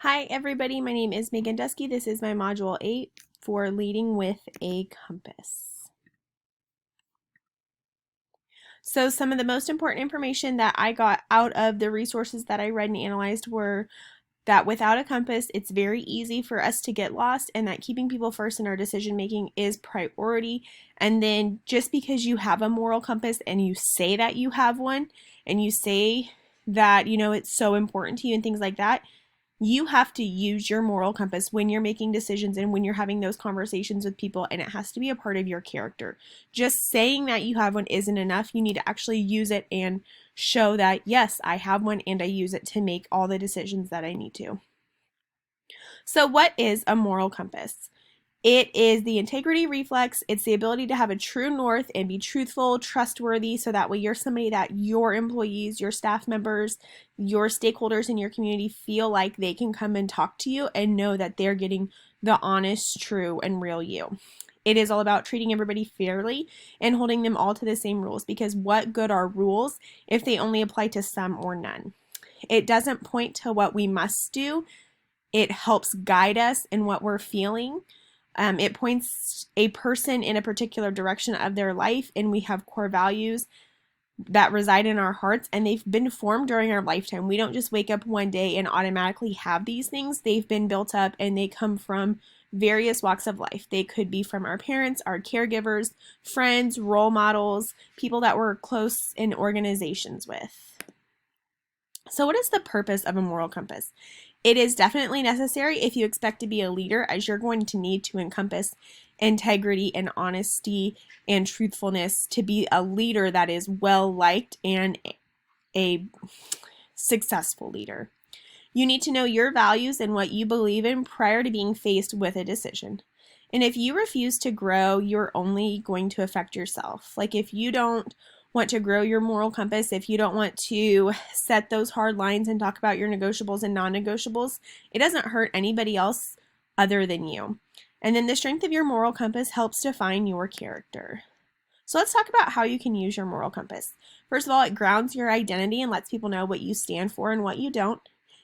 Hi everybody, my name is Megan Dusky. This is my Module 8 for Leading with a Compass. So some of the most important information that I got out of the resources that I read and analyzed were that without a compass, it's very easy for us to get lost, and that keeping people first in our decision making is priority. And then just because you have a moral compass and you say that you have one and you say that, it's so important to you and things like that, you have to use your moral compass when you're making decisions and when you're having those conversations with people, and it has to be a part of your character. Just saying that you have one isn't enough. You need to actually use it and show that, yes, I have one and I use it to make all the decisions that I need to. So, what is a moral compass? It is the integrity reflex. It's the ability to have a true north and be truthful, trustworthy, so that way you're somebody that your employees, your staff members, your stakeholders in your community feel like they can come and talk to you and know that they're getting the honest, true, and real you. It is all about treating everybody fairly and holding them all to the same rules, because what good are rules if they only apply to some or none? It doesn't point to what we must do. It helps guide us in what we're feeling. It points a person in a particular direction of their life, and we have core values that reside in our hearts, and they've been formed during our lifetime. We don't just wake up one day and automatically have these things. They've been built up, and they come from various walks of life. They could be from our parents, our caregivers, friends, role models, people that we're close in organizations with. So, what is the purpose of a moral compass? It is definitely necessary if you expect to be a leader, as you're going to need to encompass integrity and honesty and truthfulness to be a leader that is well liked and a successful leader. You need to know your values and what you believe in prior to being faced with a decision. And if you refuse to grow, you're only going to affect yourself. Like, if you don't want to grow your moral compass, if you don't want to set those hard lines and talk about your negotiables and non-negotiables, it doesn't hurt anybody else other than you. And then the strength of your moral compass helps define your character. So let's talk about how you can use your moral compass. First of all, it grounds your identity and lets people know what you stand for and what you don't.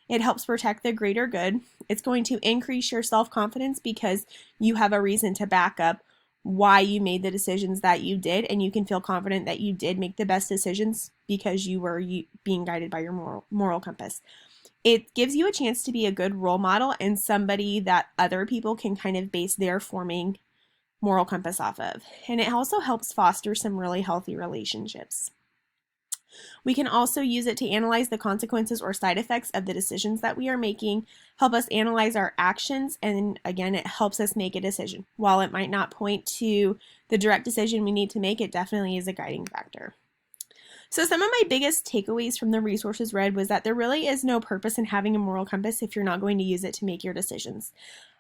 It helps protect the greater good. It's going to increase your self-confidence because you have a reason to back up why you made the decisions that you did, and you can feel confident that you did make the best decisions because you were being guided by your moral compass. It gives you a chance to be a good role model and somebody that other people can kind of base their forming moral compass off of. And it also helps foster some really healthy relationships. We can also use it to analyze the consequences or side effects of the decisions that we are making, help us analyze our actions, and again, it helps us make a decision. While it might not point to the direct decision we need to make, it definitely is a guiding factor. So some of my biggest takeaways from the resources read was that there really is no purpose in having a moral compass if you're not going to use it to make your decisions.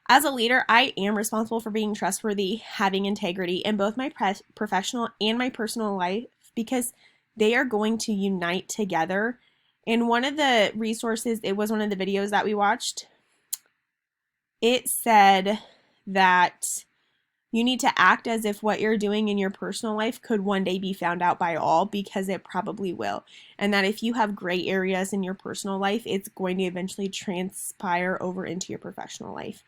As a leader, I am responsible for being trustworthy, having integrity in both my professional and my personal life, because they are going to unite together. And one of the resources, it was one of the videos that we watched, it said that you need to act as if what you're doing in your personal life could one day be found out by all, because it probably will. And that if you have gray areas in your personal life, it's going to eventually transpire over into your professional life.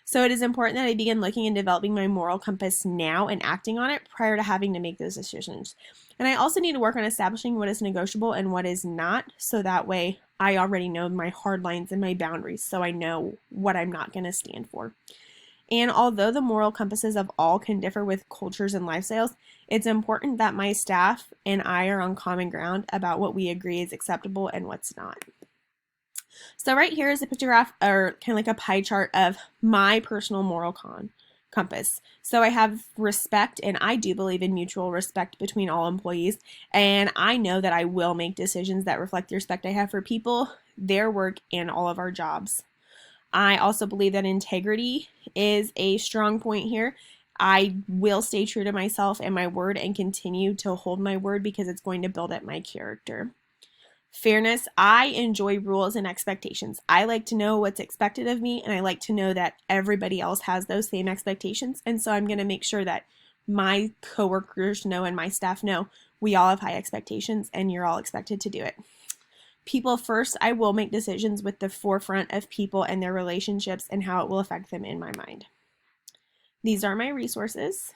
So it is important that I begin looking and developing my moral compass now and acting on it prior to having to make those decisions. And I also need to work on establishing what is negotiable and what is not, so that way I already know my hard lines and my boundaries, so I know what I'm not going to stand for. And although the moral compasses of all can differ with cultures and lifestyles, it's important that my staff and I are on common ground about what we agree is acceptable and what's not. So right here is a picture graph, or kind of like a pie chart of my personal moral compass. So I have respect, and I do believe in mutual respect between all employees. And I know that I will make decisions that reflect the respect I have for people, their work, and all of our jobs. I also believe that integrity is a strong point here. I will stay true to myself and my word and continue to hold my word, because it's going to build up my character. Fairness, I enjoy rules and expectations. I like to know what's expected of me, and I like to know that everybody else has those same expectations. And so I'm going to make sure that my coworkers know and my staff know we all have high expectations, and you're all expected to do it. People first, I will make decisions with the forefront of people and their relationships and how it will affect them in my mind. These are my resources.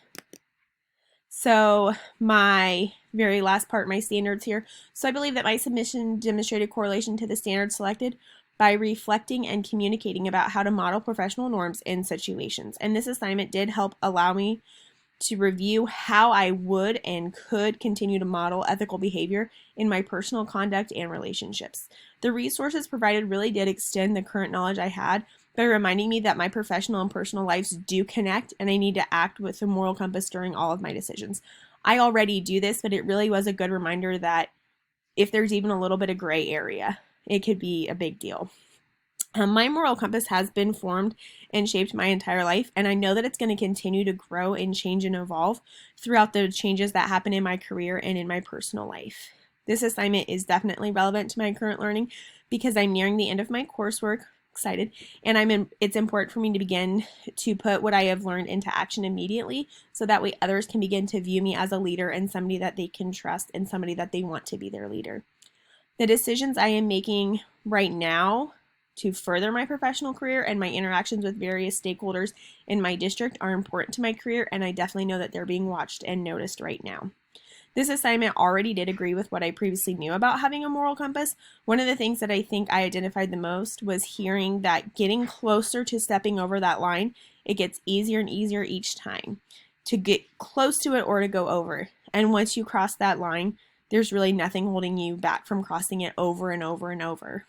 So my very last part, my standards here. So I believe that my submission demonstrated correlation to the standards selected by reflecting and communicating about how to model professional norms in situations. And this assignment did help allow me to review how I would and could continue to model ethical behavior in my personal conduct and relationships. The resources provided really did extend the current knowledge I had by reminding me that my professional and personal lives do connect and I need to act with a moral compass during all of my decisions. I already do this, but it really was a good reminder that if there's even a little bit of gray area, it could be a big deal. My moral compass has been formed and shaped my entire life, and I know that it's going to continue to grow and change and evolve throughout the changes that happen in my career and in my personal life. This assignment is definitely relevant to my current learning because I'm nearing the end of my coursework, excited, and it's important for me to begin to put what I have learned into action immediately so that way others can begin to view me as a leader and somebody that they can trust and somebody that they want to be their leader. The decisions I am making right now to further my professional career and my interactions with various stakeholders in my district are important to my career, and I definitely know that they're being watched and noticed right now. This assignment already did agree with what I previously knew about having a moral compass. One of the things that I think I identified the most was hearing that getting closer to stepping over that line, it gets easier and easier each time to get close to it or to go over. And once you cross that line, there's really nothing holding you back from crossing it over and over and over.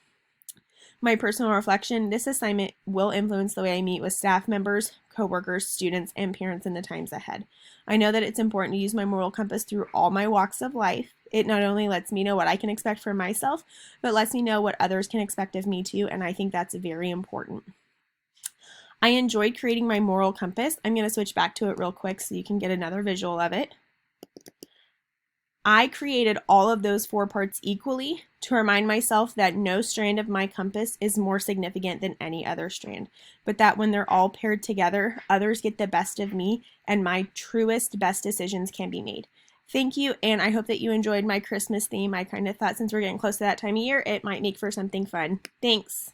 My personal reflection, this assignment will influence the way I meet with staff members, coworkers, students, and parents in the times ahead. I know that it's important to use my moral compass through all my walks of life. It not only lets me know what I can expect from myself, but lets me know what others can expect of me too, and I think that's very important. I enjoyed creating my moral compass. I'm going to switch back to it real quick so you can get another visual of it. I created all of those 4 parts equally to remind myself that no strand of my compass is more significant than any other strand, but that when they're all paired together, others get the best of me and my truest, best decisions can be made. Thank you, and I hope that you enjoyed my Christmas theme. I kind of thought since we're getting close to that time of year, it might make for something fun. Thanks.